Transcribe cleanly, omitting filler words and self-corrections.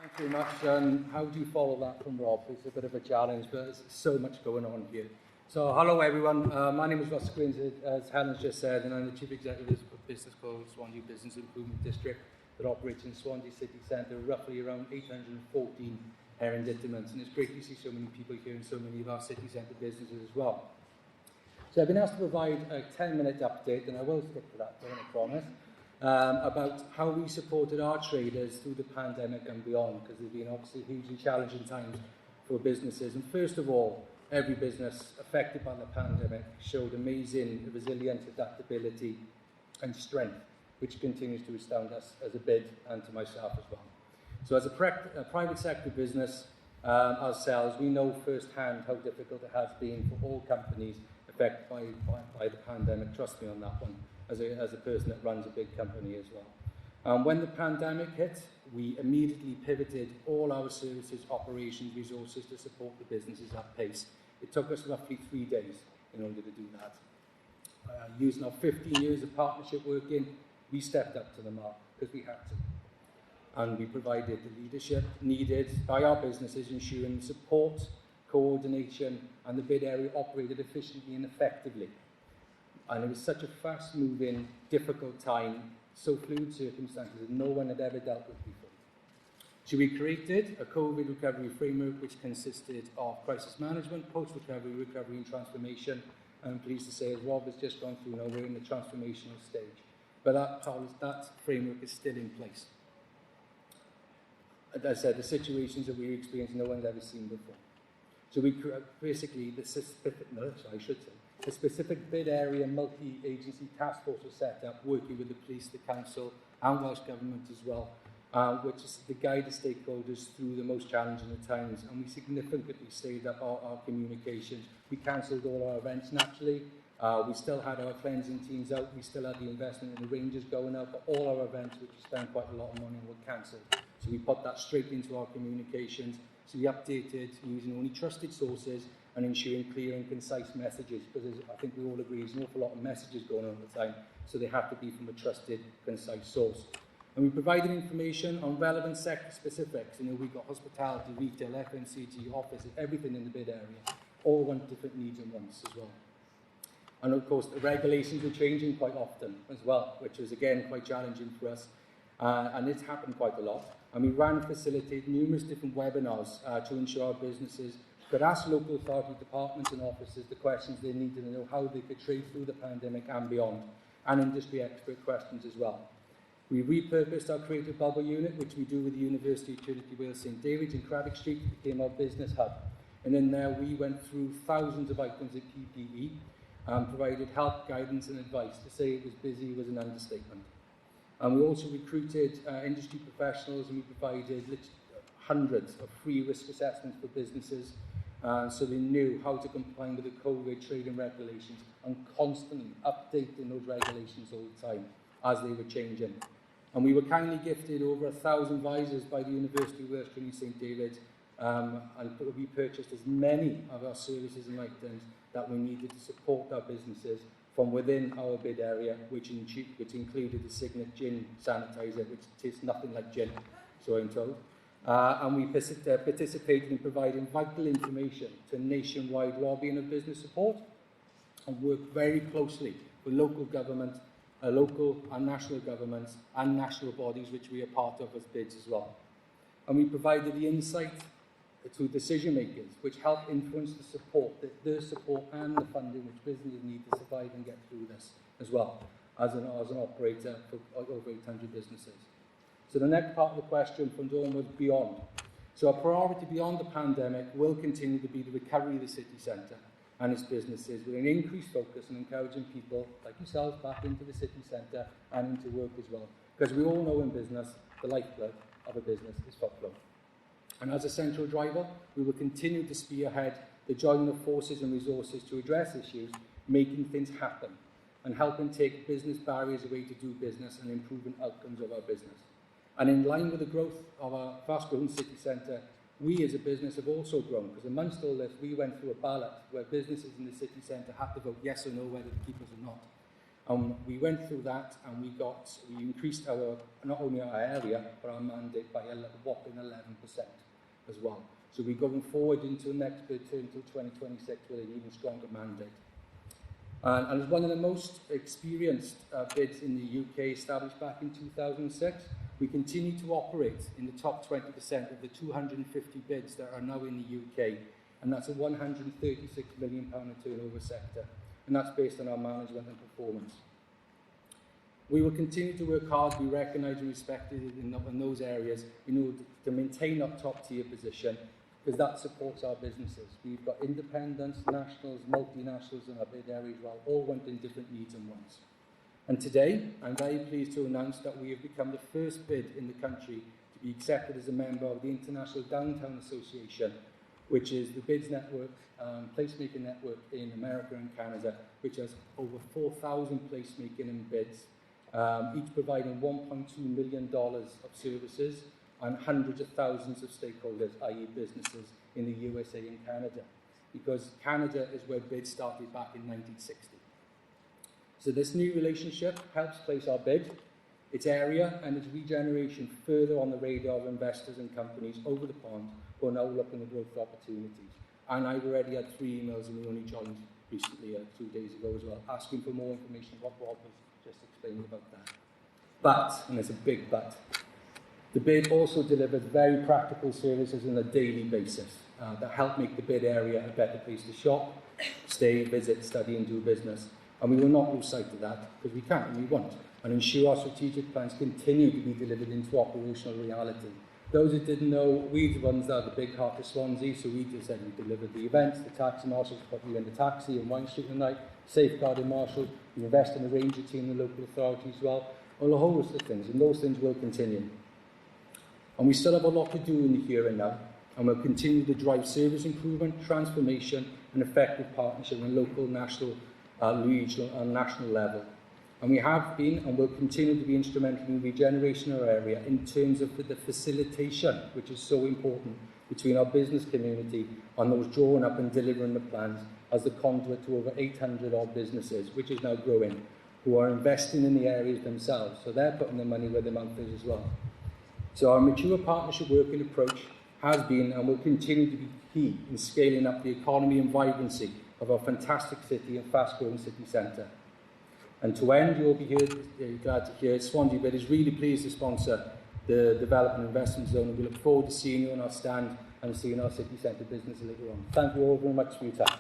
Thank you very much. How do you follow that from Rob? It's a bit of a challenge, but there's so much going on here. So, hello everyone. My name is Russel Greenslade, as Helen's just said, and I'm the Chief Executive of a business called Swansea Business Improvement District that operates in Swansea City Centre, roughly around 814 arrondissements. And it's great to see so many people here and so many of our city centre businesses as well. So I've been asked to provide a 10-minute update, and I will stick to that, I promise, about how we supported our traders through the pandemic and beyond, because there's been obviously hugely challenging times for businesses. And first of all, every business affected by the pandemic showed amazing resilience, adaptability and strength, which continues to astound us as a BID and to myself as well. So as a private sector business ourselves, we know firsthand how difficult it has been for all companies affected by the pandemic. Trust me on that one, as a person that runs a big company as well. When the pandemic hit, we immediately pivoted all our services, operations, resources to support the businesses at pace. It took us roughly 3 days in order to do that. Using our 15 years of partnership working, we stepped up to the mark because we had to. And we provided the leadership needed by our businesses, ensuring support, coordination, and the BID area operated efficiently and effectively. And it was such a fast-moving, difficult time, so fluid circumstances that no one had ever dealt with before. So we created a COVID recovery framework which consisted of crisis management, post-recovery, recovery and transformation. And I'm pleased to say, as Rob has just gone through, now we're in the transformational stage. But that framework is still in place. As I said, the situations that we experienced, no one's ever seen before. So we basically, the specific BID area multi-agency task force was set up, working with the police, the council, and Welsh Government as well, which is to guide the stakeholders through the most challenging times. And we significantly stayed up our communications. We cancelled all our events naturally. We still had our cleansing teams out. We still had the investment in the Rangers going out, but all our events, which we spent quite a lot of money on, were cancelled. So we put that straight into our communications. So we updated using only trusted sources and ensuring clear and concise messages, because I think we all agree there's an awful lot of messages going on at the time, so they have to be from a trusted, concise source. And we provided information on relevant sector specifics. You know, we've got hospitality, retail, FMCG, office, everything in the BID area, all want different needs and wants as well. And of course, the regulations were changing quite often as well, which was again quite challenging for us. And it's happened quite a lot. And we ran and facilitated numerous different webinars to ensure our businesses could ask local authority departments and offices the questions they needed to know how they could trade through the pandemic and beyond, and industry expert questions as well. We repurposed our Creative Bubble unit, which we do with the University of Trinity Wales St David's in Craddock Street, became our business hub. And in there we went through thousands of items of PPE and provided help, guidance and advice. To say it was busy was an understatement. And we also recruited industry professionals, and we provided hundreds of free risk assessments for businesses, so they knew how to comply with the COVID trading regulations and constantly updating those regulations all the time as they were changing. And we were kindly gifted over 1,000 visors by the University of Wales Trinity St David's, and we purchased as many of our services and items that we needed to support our businesses from within our BID area, which included the Signet Gin sanitizer, which tastes nothing like gin, so I'm told. And we participated in providing vital information to nationwide lobbying of business support, and worked very closely with local government, local and national governments, and national bodies, which we are part of as BIDs as well. And we provided the insight to decision makers, which help influence the support, their support and the funding which businesses need to survive and get through this as well, as an operator for over 800 businesses. So the next part of the question from Dawn was beyond. So our priority beyond the pandemic will continue to be the recovery of the city centre and its businesses, with an increased focus on encouraging people like yourselves back into the city centre and into work as well. Because we all know in business, the lifeblood of a business is footfall. And as a central driver, we will continue to spearhead the joining of forces and resources to address issues, making things happen, and helping take business barriers away to do business and improving outcomes of our business. And in line with the growth of our fast-growing city centre, we as a business have also grown, because amongst all this, we went through a ballot where businesses in the city centre had to vote yes or no whether to keep us or not. We went through that and we increased not only our area, but our mandate by a whopping 11% as well. So we're going forward into the next bid term until 2026 with an even stronger mandate. And as one of the most experienced bids in the UK, established back in 2006, we continue to operate in the top 20% of the 250 bids that are now in the UK, and that's a £136 million turnover sector, and that's based on our management and performance. We will continue to work hard, be recognised and respected in those areas in order to maintain our top tier position, because that supports our businesses. We've got independents, nationals, multinationals in our bid area as well, all wanting different needs and wants. And today, I'm very pleased to announce that we have become the first bid in the country to be accepted as a member of the International Downtown Association, which is the bids network, placemaking network in America and Canada, which has over 4,000 placemaking and bids, each providing $1.2 million of services and hundreds of thousands of stakeholders, i.e. businesses, in the USA and Canada, because Canada is where bids started back in 1960. So this new relationship helps place our bid, its area and its regeneration further on the radar of investors and companies over the pond who are now looking at growth opportunities. And I've already had 3 emails, and we only joined recently 2 days ago as well, asking for more information what Rob was just explaining about that. But, and there's a big but, the bid also delivers very practical services on a daily basis that help make the bid area a better place to shop, stay, visit, study and do business. And we will not lose sight of that, because we can't and we won't, and ensure our strategic plans continue to be delivered into operational reality. Those who didn't know, we're the ones that are the big heart of Swansea, so we just said we delivered the events, the taxi marshals put you in the taxi in Wine Street at night, safeguarding marshal, we invest in the ranger team, the local authority as well, all a whole list of things, and those things will continue. And we still have a lot to do in the here and now, and we'll continue to drive service improvement, transformation, and effective partnership on local, national, regional, and national level. And we have been and will continue to be instrumental in regeneration of our area in terms of the facilitation, which is so important, between our business community and those drawing up and delivering the plans as the conduit to over 800 odd businesses, which is now growing, who are investing in the areas themselves. So they're putting the money where their mouth is as well. So our mature partnership working approach has been and will continue to be key in scaling up the economy and vibrancy of our fantastic city and fast-growing city centre. And to end, you'll be glad to hear Swansea BID is really pleased to sponsor the Development Investment Zone, and we look forward to seeing you on our stand and seeing our city centre business later on. Thank you all very much for your time.